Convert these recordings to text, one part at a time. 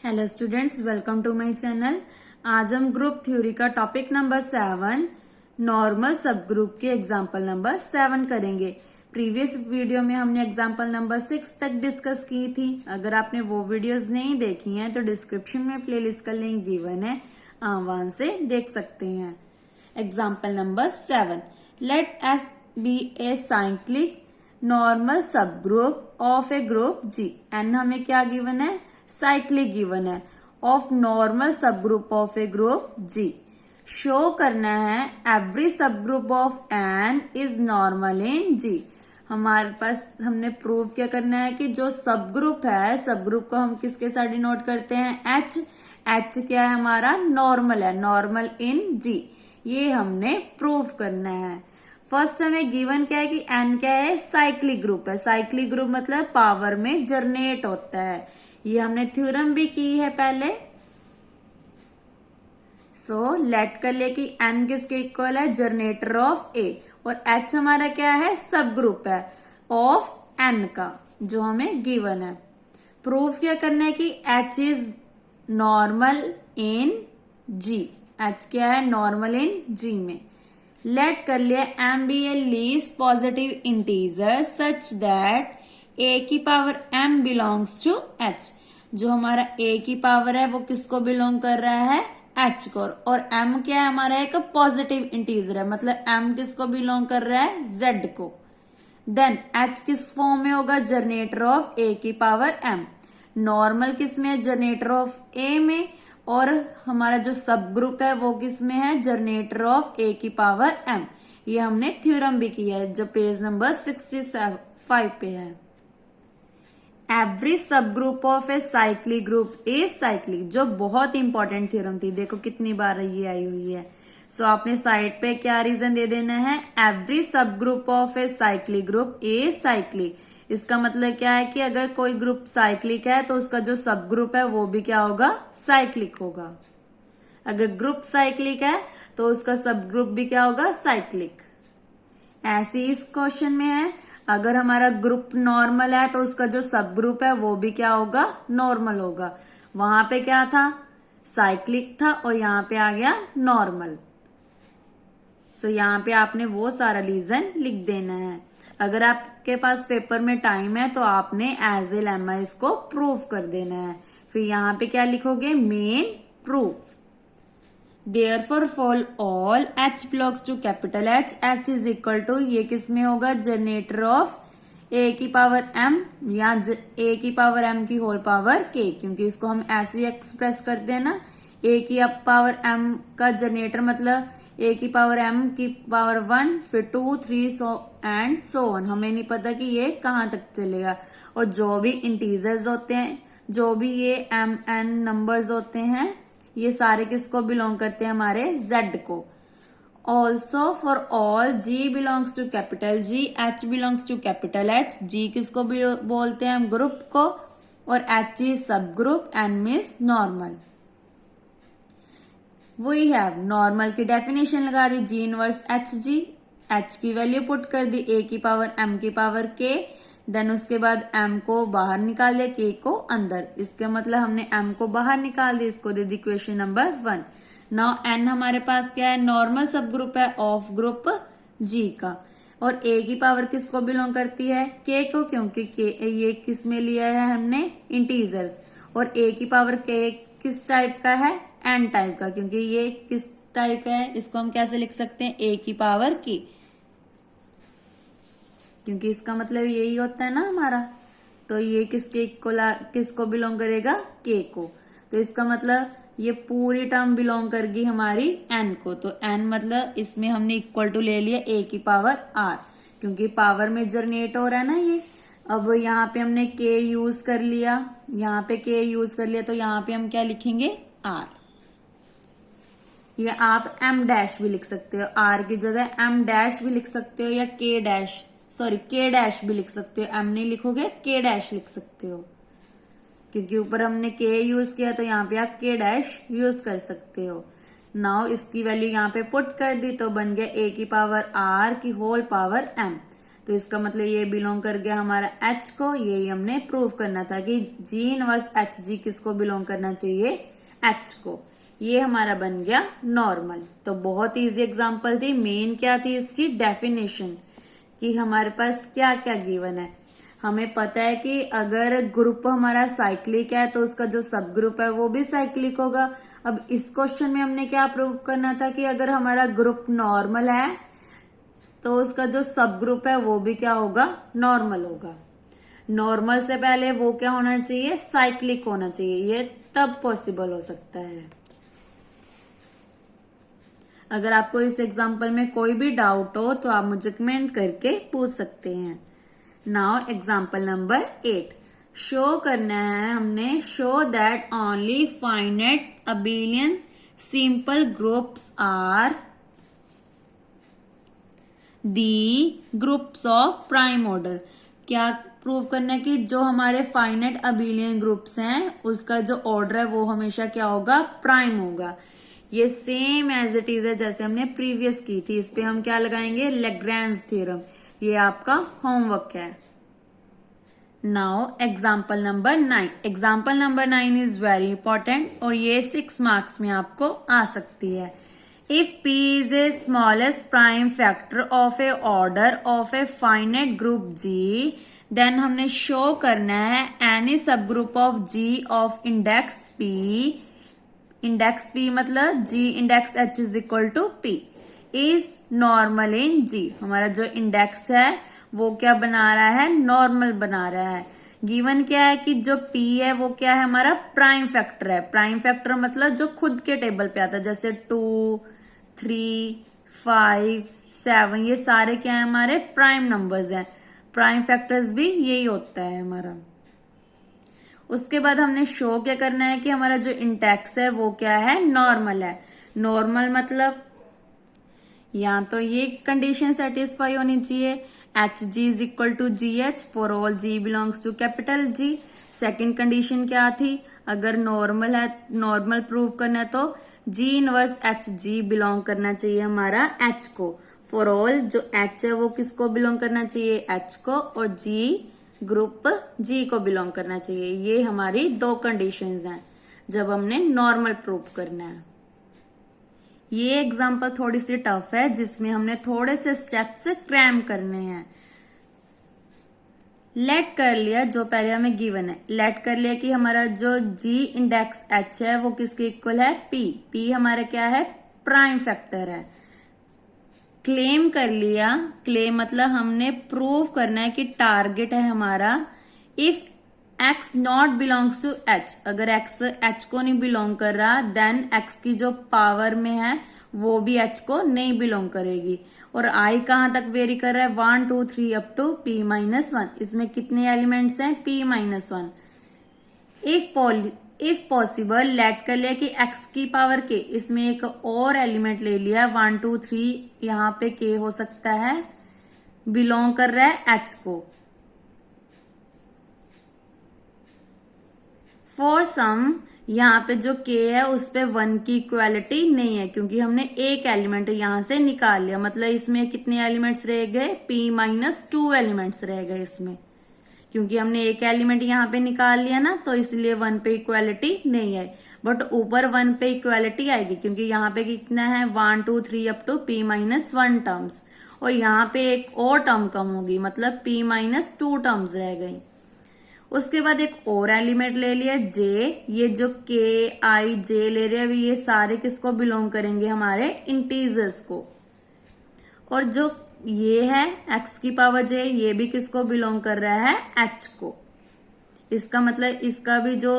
Hello students, welcome to my channel. आज हम group theory का topic number 7 normal subgroup के example number 7 करेंगे। प्रीवियस वीडियो में हमने एग्जाम्पल नंबर 6 तक डिस्कस की थी। अगर आपने वो वीडियोस नहीं देखी हैं तो डिस्क्रिप्शन में प्लेलिस्ट का लिंक गिवन है, आप वहां से देख सकते हैं। Example number 7, let S be a cyclic normal subgroup of a group G. N हमें क्या गिवन है? साइक्लिक गिवन है of normal subgroup of a group G. शो करना है every subgroup of N is normal in G. हमारे पास हमने प्रूव क्या करना है कि जो सब ग्रुप है, सब ग्रुप को हम किसके साथ डिनोट करते हैं? एच। एच क्या है? हमारा नॉर्मल है, नॉर्मल इन जी। ये हमने प्रूव करना है। फर्स्ट हमें गिवन क्या है कि एन क्या है? साइक्लिक ग्रुप है। साइक्लिक ग्रुप मतलब पावर में जनरेट होता है। ये हमने थ्योरम भी की है पहले। सो लेट कर ले कि एन किसके इक्वल है? जनरेटर ऑफ ए। और एच हमारा क्या है? सब ग्रुप है ऑफ एन का, जो हमें गिवन है। प्रूफ क्या करना है कि H is normal in G. H क्या है? नॉर्मल इन जी में। लेट कर लिया M be a least positive integer such that A की power M belongs to H. जो हमारा ए की पावर है वो किसको बिलोंग कर रहा है? एच को। और एम क्या है? हमारा एक पॉजिटिव इंटीजर है, मतलब एम किसको बिलोंग कर रहा है? जेड को। देन एच किस फॉर्म में होगा? जनरेटर ऑफ ए की पावर एम। नॉर्मल किस में है? जनरेटर ऑफ ए में। और हमारा जो सब ग्रुप है वो किस में है? जनरेटर ऑफ ए की पावर एम। ये हमने थ्योरम भी किया है जो पेज नंबर 65 पे है। Every subgroup of a cyclic group is cyclic, जो बहुत इंपॉर्टेंट थ्योरम थी। देखो कितनी बार ये आई हुई है। सो आपने साइड पे क्या रीजन दे देना है? Every subgroup of a cyclic group is cyclic. इसका मतलब क्या है कि अगर कोई ग्रुप साइक्लिक है तो उसका जो सब ग्रुप है वो भी क्या होगा? साइक्लिक होगा। अगर ग्रुप साइक्लिक है तो उसका सब ग्रुप भी क्या होगा? साइक्लिक। ऐसे इस क्वेश्चन में है, अगर हमारा ग्रुप नॉर्मल है तो उसका जो सब ग्रुप है वो भी क्या होगा? नॉर्मल होगा। वहां पे क्या था? साइक्लिक था और यहाँ पे आ गया नॉर्मल। सो यहाँ पे आपने वो सारा रीजन लिख देना है। अगर आपके पास पेपर में टाइम है तो आपने एज ए लेमा इसको प्रूफ कर देना है। फिर यहाँ पे क्या लिखोगे? Main proof. Therefore for all H belongs to capital H, H is equal to, ये किस में होगा? जनरेटर ऑफ A की पावर M या A की पावर M की होल पावर K, क्योंकि इसको हम ऐसे ही एक्सप्रेस करते हैं ना। A की पावर M का जनरेटर मतलब A की पावर M की पावर 1, फिर 2, 3 एंड सो ऑन। हमें नहीं पता कि ये कहाँ तक चलेगा। और जो भी इंटीजर्स होते हैं, जो भी ये M N नंबर्स होते हैं, ये सारे किसको बिलोंग करते हैं? हमारे Z को। Also for all G belongs to capital G, H belongs to capital H। G किसको बोलते हैं? हम ग्रुप को। और H is subgroup, N means normal. We have normal की डेफिनेशन लगा दी, G inverse H G. H की वैल्यू पुट कर दी, A की पावर M की पावर K। देन उसके बाद M को बाहर निकाल दिया, K को अंदर। इसका मतलब हमने M को बाहर निकाल दिया, इसको दे दी इक्वेशन नंबर 1। नाउ N हमारे पास क्या है? नॉर्मल सब ग्रुप है ऑफ ग्रुप G का। और A की पावर किसको बिलोंग करती है? K को, क्योंकि K ये किस में लिया है हमने? इंटीजर्स। और A की पावर K किस टाइप का है? N टाइप का, क्योंकि ये किस टाइप का है? इसको हम कैसे लिख सकते हैं? A की पावर की, क्योंकि इसका मतलब यही होता है ना हमारा। तो ये किसको बिलोंग करेगा? K को। तो इसका मतलब ये पूरी टर्म बिलोंग करेगी हमारी N को। तो N मतलब इसमें हमने इक्वल टू ले लिया A की पावर R, क्योंकि पावर में जनरेट हो रहा है ना ये। अब यहाँ पे हमने K यूज कर लिया, यहाँ पे K यूज कर लिया, तो यहाँ पे हम क्या लिखेंगे? R। या आप M डैश भी लिख सकते हो, R की जगह M डैश भी लिख सकते हो, या K डैश K डैश भी लिख सकते हो। M नहीं लिखोगे, K डैश लिख सकते हो, क्योंकि ऊपर हमने K यूज किया तो यहाँ पे आप K डैश यूज कर सकते हो। नाउ इसकी वैल्यू यहाँ पे पुट कर दी तो बन गया A की पावर R की होल पावर M। तो इसका मतलब ये बिलोंग कर गया हमारा H को। यही हमने प्रूव करना था कि G इनवर्स HG किसको बिलोंग करना चाहिए, H को। ये हमारा बन गया नॉर्मल। तो बहुत इजी एग्जांपल थी। मेन क्या थी इसकी, डेफिनेशन, कि हमारे पास क्या क्या गिवन है। हमें पता है कि अगर ग्रुप हमारा साइक्लिक है तो उसका जो सब ग्रुप है वो भी साइक्लिक होगा। अब इस क्वेश्चन में हमने क्या प्रूव करना था कि अगर हमारा ग्रुप नॉर्मल है तो उसका जो सब ग्रुप है वो भी क्या होगा, नॉर्मल होगा। नॉर्मल से पहले वो क्या होना चाहिए, साइक्लिक होना चाहिए। ये तब पॉसिबल हो सकता है। अगर आपको इस एग्जाम्पल में कोई भी डाउट हो तो आप मुझे कमेंट करके पूछ सकते हैं। नाउ एग्जाम्पल नंबर 8 शो करना है हमने, show that only finite abelian simple groups are the groups of prime order. क्या प्रूव करना है कि जो हमारे फाइनाइट अबिलियन ग्रुप्स हैं उसका जो ऑर्डर है वो हमेशा क्या होगा, प्राइम होगा। ये सेम एज इट इज है जैसे हमने प्रीवियस की थी। इस पे हम क्या लगाएंगे, लैग्रेंज थ्योरम। ये आपका होमवर्क है। Now example number 9। Example number 9 is very important और ये 6 मार्क्स में आपको आ सकती है। If P is a smallest prime factor of a order of a finite group G, then हमने शो करना है any subgroup of G of index P, index P मतलब G index H is equal to P is normal in G। हमारा जो index है वो क्या बना रहा है, नॉर्मल बना रहा है। गिवन क्या है कि जो P है वो क्या है, हमारा प्राइम फैक्टर है। प्राइम फैक्टर मतलब जो खुद के टेबल पे आता है, जैसे 2, 3, 5, 7, ये सारे क्या है, हमारे प्राइम नंबर्स हैं। प्राइम फैक्टर्स भी यही होता है हमारा। उसके बाद हमने शो क्या करना है कि हमारा जो इंडेक्स है वो क्या है, नॉर्मल है। नॉर्मल मतलब या तो ये कंडीशन सेटिस्फाई होनी चाहिए, HG is equal to GH for all G belongs to capital G। Second condition क्या थी, अगर नॉर्मल है, नॉर्मल प्रूव करना है तो G इनवर्स HG बिलोंग करना चाहिए हमारा H को। फॉर ऑल जो H है वो किसको बिलोंग करना चाहिए, H को, और G ग्रुप G को बिलोंग करना चाहिए। ये हमारी 2 कंडीशंस हैं जब हमने नॉर्मल प्रूव करना है। ये एग्जाम्पल थोड़ी सी टफ है जिसमें हमने थोड़े से स्टेप्स क्रैम करने हैं। लेट कर लिया जो पहले हमें गिवन है, लेट कर लिया कि हमारा जो G इंडेक्स H है वो किसके इक्वल है, P। P हमारा क्या है, प्राइम फैक्टर है। क्लेम कर लिया, क्लेम मतलब हमने प्रूव करना है कि टारगेट है हमारा if X not belongs to H। अगर X H को नहीं बिलोंग कर रहा देन X की जो पावर में है वो भी H को नहीं बिलोंग करेगी। और I कहां तक वेरी कर रहा है, 1, 2, 3 अप टू P-1। इसमें कितने एलिमेंट्स हैं, P-1। इफ पॉसिबल लेट कर लिया कि X की पावर K, इसमें एक और एलिमेंट ले लिया 1, 2, 3, यहाँ पे K हो सकता है, बिलोंग कर रहा है H को। फॉर सम यहाँ पे जो K है उस पे 1 की इक्वालिटी नहीं है क्योंकि हमने एक एलिमेंट यहां से निकाल लिया। मतलब इसमें कितने एलिमेंट्स रह गए, P-2 एलिमेंट्स रह गए इसमें, क्योंकि हमने एक एलिमेंट यहाँ पे निकाल लिया ना, तो इसलिए 1 पे इक्वालिटी नहीं है। बट ऊपर 1 पे इक्वालिटी आएगी क्योंकि यहाँ पे कितना है, 1, 2, 3 अप टू P-1 टर्म्स, और यहाँ पे एक और टर्म कम होगी, मतलब P-2 टर्म्स रह गई। उसके बाद एक और एलिमेंट ले लिया J। ये जो K, I, J ले रहे हैं ये सारे किसको बिलोंग करेंगे, हमारे इंटीजर्स को। और जो ये है X की पावर J, ये भी किसको बिलोंग कर रहा है, H को। इसका मतलब इसका भी जो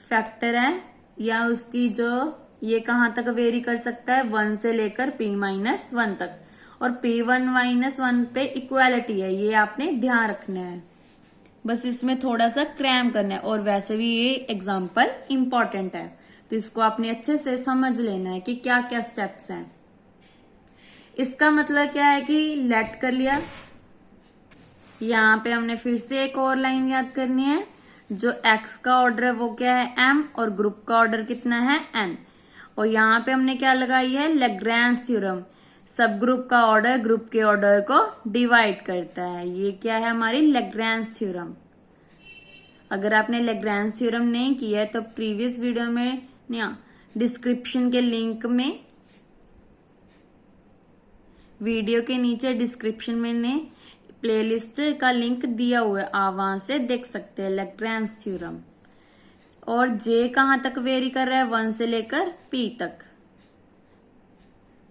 फैक्टर है या उसकी जो, ये कहां तक वेरी कर सकता है, 1 से लेकर P-1 तक। और P-1 पे इक्वालिटी है, ये आपने ध्यान रखना है। बस इसमें थोड़ा सा क्रैम करना है, और वैसे भी ये एग्जाम्पल इंपॉर्टेंट है तो इसको आपने अच्छे से समझ लेना है कि क्या क्या स्टेप्स हैं। इसका मतलब क्या है कि लेट कर लिया, यहाँ पे हमने फिर से एक और लाइन याद करनी है। जो X का ऑर्डर है वो क्या है, M, और ग्रुप का ऑर्डर कितना है, N। और यहाँ पे हमने क्या लगाई है, लैग्रेंज थ्योरम। सब ग्रुप का ऑर्डर ग्रुप के ऑर्डर को डिवाइड करता है। ये क्या है हमारी लैग्रेंज थ्योरम। अगर आपने लैग्रेंज थ्योरम नहीं किया है तो प्रीवियस वीडियो में या डिस्क्रिप्शन के लिंक में, वीडियो के नीचे डिस्क्रिप्शन में ने प्लेलिस्ट का लिंक दिया हुआ है, आप वहां से देख सकते हैं लैग्रेंज थ्योरम। और जे कहां तक वेरी कर रहा है, 1 से लेकर पी तक।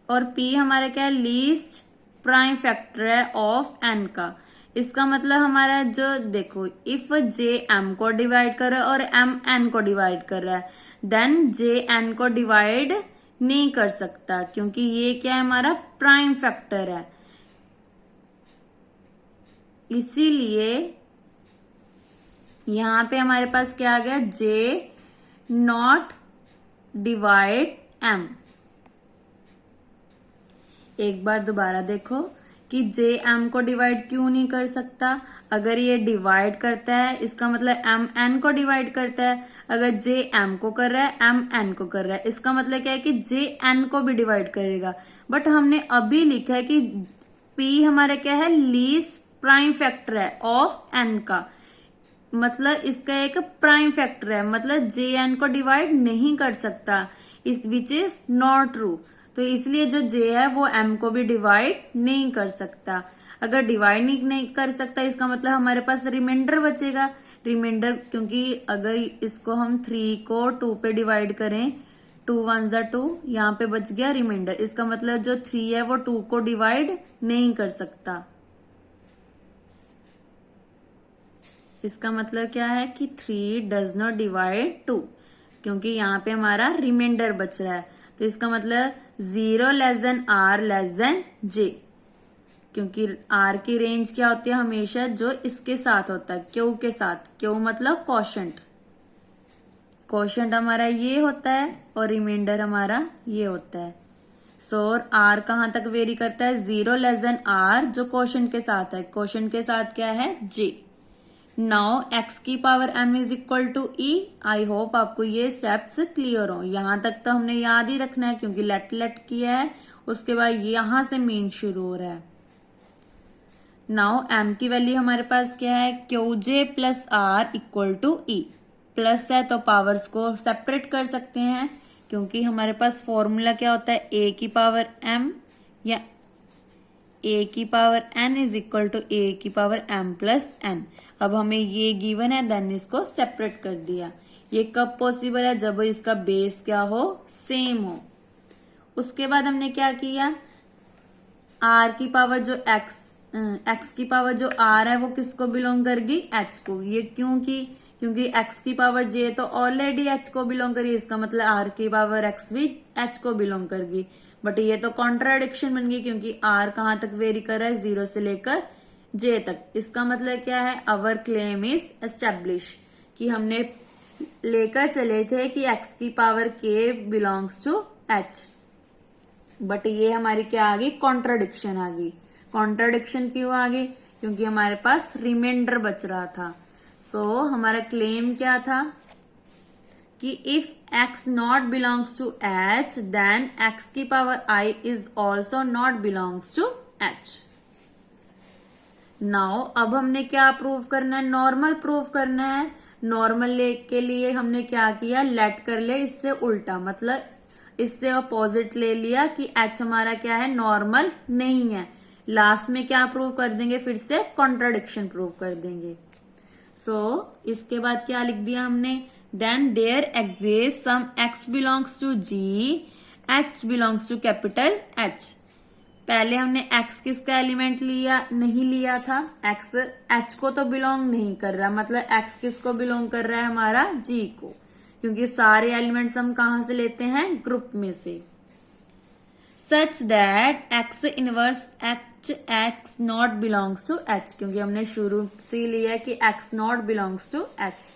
और पी हमारा क्या है, लीस्ट प्राइम फैक्टर है ऑफ एन का। इसका मतलब हमारा जो देखो, इफ जे एम को डिवाइड कर रहा है और एम एन को डिवाइड कर रहा है, देन जे एन को डिवाइड नहीं कर सकता, क्योंकि ये क्या है हमारा प्राइम फैक्टर है। इसीलिए यहां पे हमारे पास क्या आ गया, जे नॉट डिवाइड एम। एक बार दोबारा देखो कि जे एम को डिवाइड क्यों नहीं कर सकता। अगर ये डिवाइड करता है इसका मतलब एम एन को डिवाइड करता है। अगर जे एम को कर रहा है एम एन को कर रहा है, इसका मतलब क्या है कि जे एन को भी डिवाइड करेगा। बट हमने अभी लिखा है कि पी हमारा क्या है, लीस्ट प्राइम फैक्टर है ऑफ एन का, मतलब इसका एक प्राइम फैक्टर है, मतलब जे एन को डिवाइड नहीं कर सकता, इस विच इज नॉट ट्रू। तो इसलिए जो जे है वो एम को भी डिवाइड नहीं कर सकता। अगर डिवाइड नहीं कर सकता इसका मतलब हमारे पास रिमाइंडर बचेगा। रिमाइंडर, क्योंकि अगर इसको हम 3 को 2 पे डिवाइड करें, 2 1 जा 2, यहाँ पे बच गया रिमाइंडर। इसका मतलब जो 3 है वो 2 को डिवाइड नहीं कर सकता। इसका मतलब क्या है कि 3 डज नॉट डिवाइड 2, क्योंकि यहाँ पे हमारा रिमाइंडर बच रहा है। तो इसका मतलब 0 less than R less than J, क्योंकि आर की रेंज क्या होती है हमेशा जो इसके साथ होता है, क्यू के साथ। क्यू मतलब क्वोशंट, क्वोशंट हमारा ये होता है और रिमाइंडर हमारा ये होता है। सो आर कहां तक वेरी करता है, 0 लेस देन आर जो क्वोशंट के साथ है। क्वोशंट के साथ क्या है, जे। नाउ एक्स की power m is equal to e. I hope आपको ये स्टेप्स क्लियर हो। यहां तक तो हमने याद ही रखना है क्योंकि लेट लेट किया है, उसके बाद यहां से मेन शुरू हो रहा है। नाउ एम की वैल्यू हमारे पास क्या है, q j plus r equal to e. Plus है तो पावर्स को सेपरेट कर सकते हैं, क्योंकि हमारे पास फॉर्मूला क्या होता है, ए की पावर एम या ए की power N is equal to A की पावर एम प्लस एन। अब हमें ये गिवन है, देन इसको सेपरेट कर दिया। ये कब पॉसिबल है, जब इसका बेस क्या हो, सेम हो। उसके बाद हमने क्या किया, आर की पावर जो एक्स की पावर जो आर है वो किसको बिलोंग करेगी, एच को। ये क्योंकि एक्स की पावर जे तो ऑलरेडी एच को बिलोंग करेगी, इसका मतलब आर की पावर एक्स भी एच को बिलोंग करेगी। बट ये तो कॉन्ट्राडिक्शन बन गई, क्योंकि आर कहां तक वेरी कर रहा है, 0 से लेकर जे तक। इसका मतलब क्या है, अवर क्लेम इज एस्टेब्लिश, कि हमने लेकर चले थे कि एक्स की पावर के बिलोंग्स टू एच, बट ये हमारी क्या आ गई, कॉन्ट्राडिक्शन आ गई। कॉन्ट्राडिक्शन क्यों आ गई, क्योंकि हमारे पास रिमाइंडर बच रहा था। सो हमारा क्लेम क्या था कि if x not belongs to h then x की power i is also not belongs to h। Now अब हमने क्या प्रूव करना है, नॉर्मल प्रूव करना है। नॉर्मल के लिए हमने क्या किया, लेट कर ले इससे उल्टा, मतलब इससे अपोजिट ले लिया कि h हमारा क्या है, नॉर्मल नहीं है। लास्ट में क्या प्रूव कर देंगे, फिर से कॉन्ट्राडिक्शन प्रूव कर देंगे। सो इसके बाद क्या लिख दिया हमने, then there exist some x belongs to g, h belongs to capital H। पहले हमने x किसका एलिमेंट लिया, नहीं लिया था, x h को तो बिलोंग नहीं कर रहा, मतलब x किसको बिलोंग कर रहा है, हमारा g को, क्योंकि सारे एलिमेंट्स हम कहां से लेते हैं, ग्रुप में से। Such that x inverse x not belongs to h, क्योंकि हमने शुरू से लिया है कि x not belongs to h,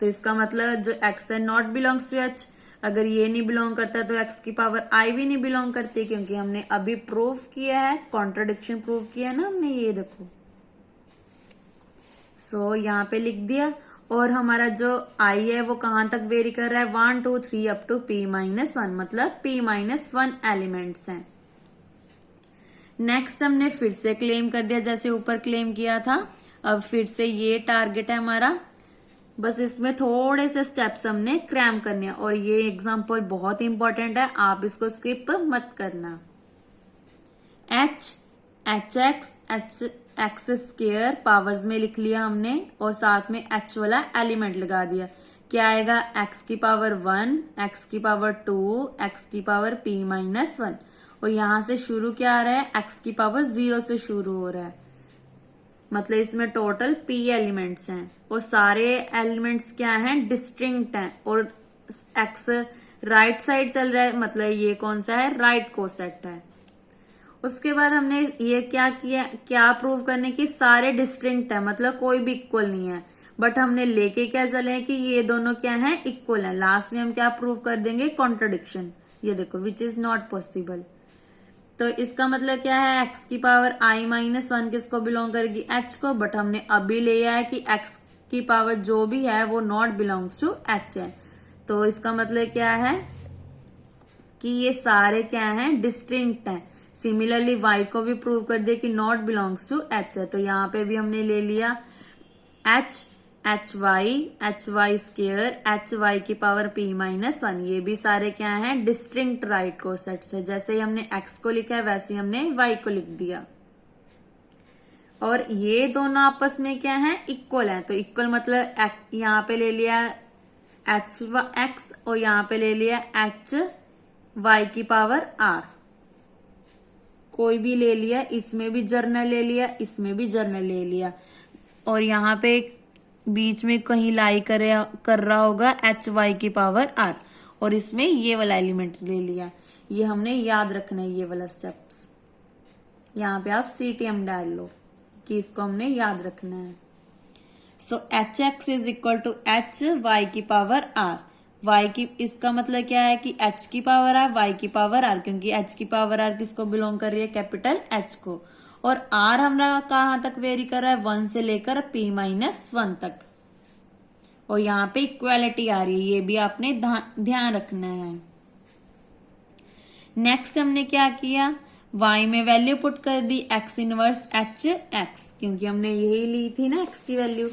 तो इसका मतलब जो x है नॉट बिलोंग्स टू h। अगर ये नहीं बिलोंग करता तो x की पावर i भी नहीं बिलोंग करती, क्योंकि हमने अभी प्रूव किया है, कॉन्ट्राडिक्शन प्रूव किया है ना हमने, ये देखो। सो यहाँ पे लिख दिया। और हमारा जो i है वो कहां तक वेरी कर रहा है, 1 2 3 अप टू p-1, मतलब p-1 एलिमेंट्स हैं। नेक्स्ट हमने फिर से क्लेम कर दिया जैसे ऊपर क्लेम किया था। अब फिर से ये टारगेट है हमारा, बस इसमें थोड़े से स्टेप्स हमने क्रैम करने हैं और ये एग्जांपल बहुत इंपॉर्टेंट है, आप इसको स्किप मत करना। एच एक्स स्क्वायर पावर्स में लिख लिया हमने और साथ में एच वाला एलिमेंट लगा दिया। क्या आएगा? एक्स की पावर 1, एक्स की पावर 2, एक्स की पावर p माइनस 1 और यहां से शुरू क्या आ रहा है? एक्स की पावर 0 से शुरू हो रहा है, मतलब इसमें टोटल p एलिमेंट्स हैं और सारे एलिमेंट्स क्या हैं? डिस्टिंक्ट हैं और x राइट साइड चल रहा है, मतलब ये कौन सा है? राइट कोसेट है। उसके बाद हमने ये क्या किया, क्या प्रूव करने की? सारे डिस्टिंक्ट है, मतलब कोई भी इक्वल नहीं है, बट हमने लेके क्या चले कि ये दोनों क्या है? इक्वल है। लास्ट में हम क्या प्रूव कर देंगे? कॉन्ट्रडिक्शन। ये देखो, विच इज नॉट पॉसिबल। तो इसका मतलब क्या है? एक्स की पावर i माइनस 1 किसको बिलोंग करेगी? h को, बट हमने अभी लिया है कि x की पावर जो भी है वो नॉट बिलोंग्स टू h है। तो इसका मतलब क्या है कि ये सारे क्या हैं? डिस्टिंक्ट हैं। सिमिलरली y को भी प्रूव कर दिया कि नॉट बिलोंग्स टू h है। तो यहाँ पे भी हमने ले लिया h y square h y की पावर p माइनस 1, ये भी सारे क्या हैं? डिस्टिंक्ट राइट कोसेट्स है। जैसे ही हमने x को लिखा है वैसे ही हमने y को लिख दिया और ये दोनों आपस में क्या है? इक्वल है। तो इक्वल मतलब यहाँ पे ले लिया एच एक्स और यहाँ पे ले लिया एच वाई की पावर r, कोई भी ले लिया, इसमें भी जर्नल ले लिया, इसमें भी जर्नल ले लिया और यहाँ पे बीच में कहीं लाई कर रहा होगा एच वाई की पावर r और इसमें ये वाला एलिमेंट ले लिया। ये हमने याद रखना है, ये वाला स्टेप्स। यहाँ पे आप CTM डाल लो कि इसको हमने याद रखना है। So h x is equal to h y की पावर r। y की, इसका मतलब क्या है कि h की पावर r, y की पावर r, क्योंकि h की पावर r किसको बिलोंग कर रही है? कैपिटल H को। और r हमारा कहां तक वेरी कर रहा है? 1 से लेकर p माइनस 1 तक। और यहाँ पे इक्वालिटी आ रही है, ये भी आपने ध्यान रखना है। नेक्स्ट हमने क्या किया? y में वैल्यू पुट कर दी x इनवर्स h x, क्योंकि हमने यही ली थी ना x की वैल्यू,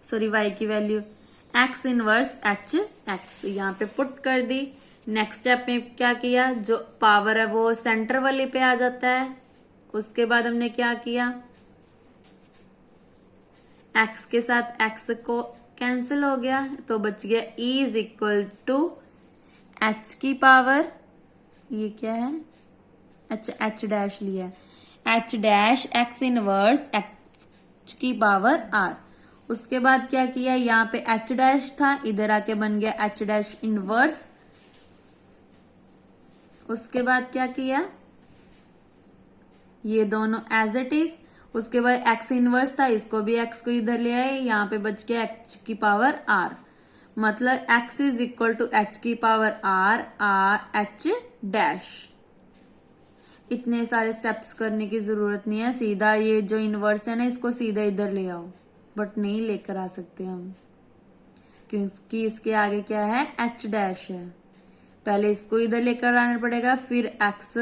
सॉरी y की value, x inverse h x यहाँ पे पुट कर दी। नेक्स्ट स्टेप में क्या किया? जो पावर है वो सेंटर वाले पे आ जाता है। उसके बाद हमने क्या किया? x के साथ x को कैंसिल हो गया तो बच गया e is equal to h की पावर, ये क्या है? अच्छा, h डैश लिया है, h dash x inverse h की पावर r। उसके बाद क्या किया? यहाँ पे h डैश था, इधर आके बन गया h डैश इनवर्स। उसके बाद क्या किया? ये दोनों एज इट इज। उसके बाद x इनवर्स था, इसको भी x को इधर ले आए, यहाँ पे बच गया h की पावर r, मतलब x is equal to h की पावर r h डैश। इतने सारे स्टेप्स करने की जरूरत नहीं है, सीधा ये जो इनवर्स है ना इसको सीधा इधर ले आओ, बट नहीं लेकर आ सकते हम क्योंकि इसके आगे क्या है? h डैश है। पहले इसको इधर लेकर आना पड़ेगा, फिर x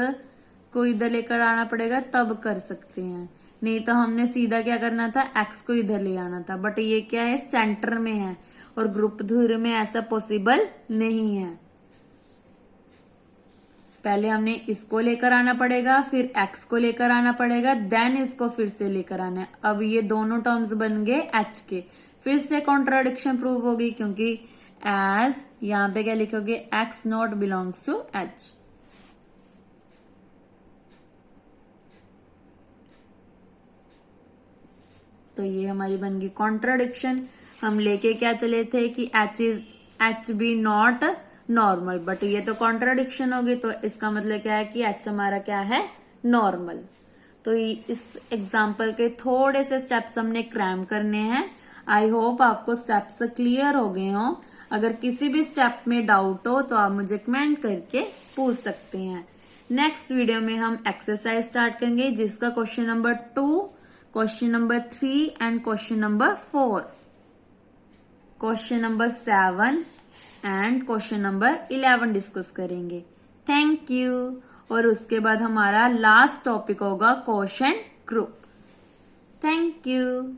को इधर लेकर आना पड़ेगा, तब कर सकते हैं। नहीं तो हमने सीधा क्या करना था? x को इधर ले आना था, बट ये क्या है? सेंटर में है और ग्रुप थ्योरी में ऐसा पॉसिबल नहीं है। पहले हमने इसको लेकर आना पड़ेगा, फिर x को लेकर आना पड़ेगा, देन इसको फिर से लेकर आना है। अब ये दोनों टर्म्स बन गए h के, फिर से कॉन्ट्राडिक्शन प्रूव होगी क्योंकि एज यहाँ पे क्या लिखोगे? x not belongs to h। तो ये हमारी बन गई कॉन्ट्राडिक्शन। हम लेके क्या चले थे कि h be not normal, but ये तो कॉन्ट्राडिक्शन होगी, तो इसका मतलब क्या है कि h हमारा क्या है? नॉर्मल। तो इस एग्जाम्पल के थोड़े से स्टेप्स हमने क्रैम करने हैं। आई होप आपको स्टेप्स क्लियर हो गए हो। अगर किसी भी स्टेप में डाउट हो तो आप मुझे कमेंट करके पूछ सकते हैं। नेक्स्ट वीडियो में हम एक्सरसाइज स्टार्ट करेंगे जिसका question number 2, question number 3 and question number 4, question number 7 and question number 11 discuss करेंगे। Thank you. और उसके बाद हमारा लास्ट टॉपिक होगा क्वोशंट ग्रुप। Thank you.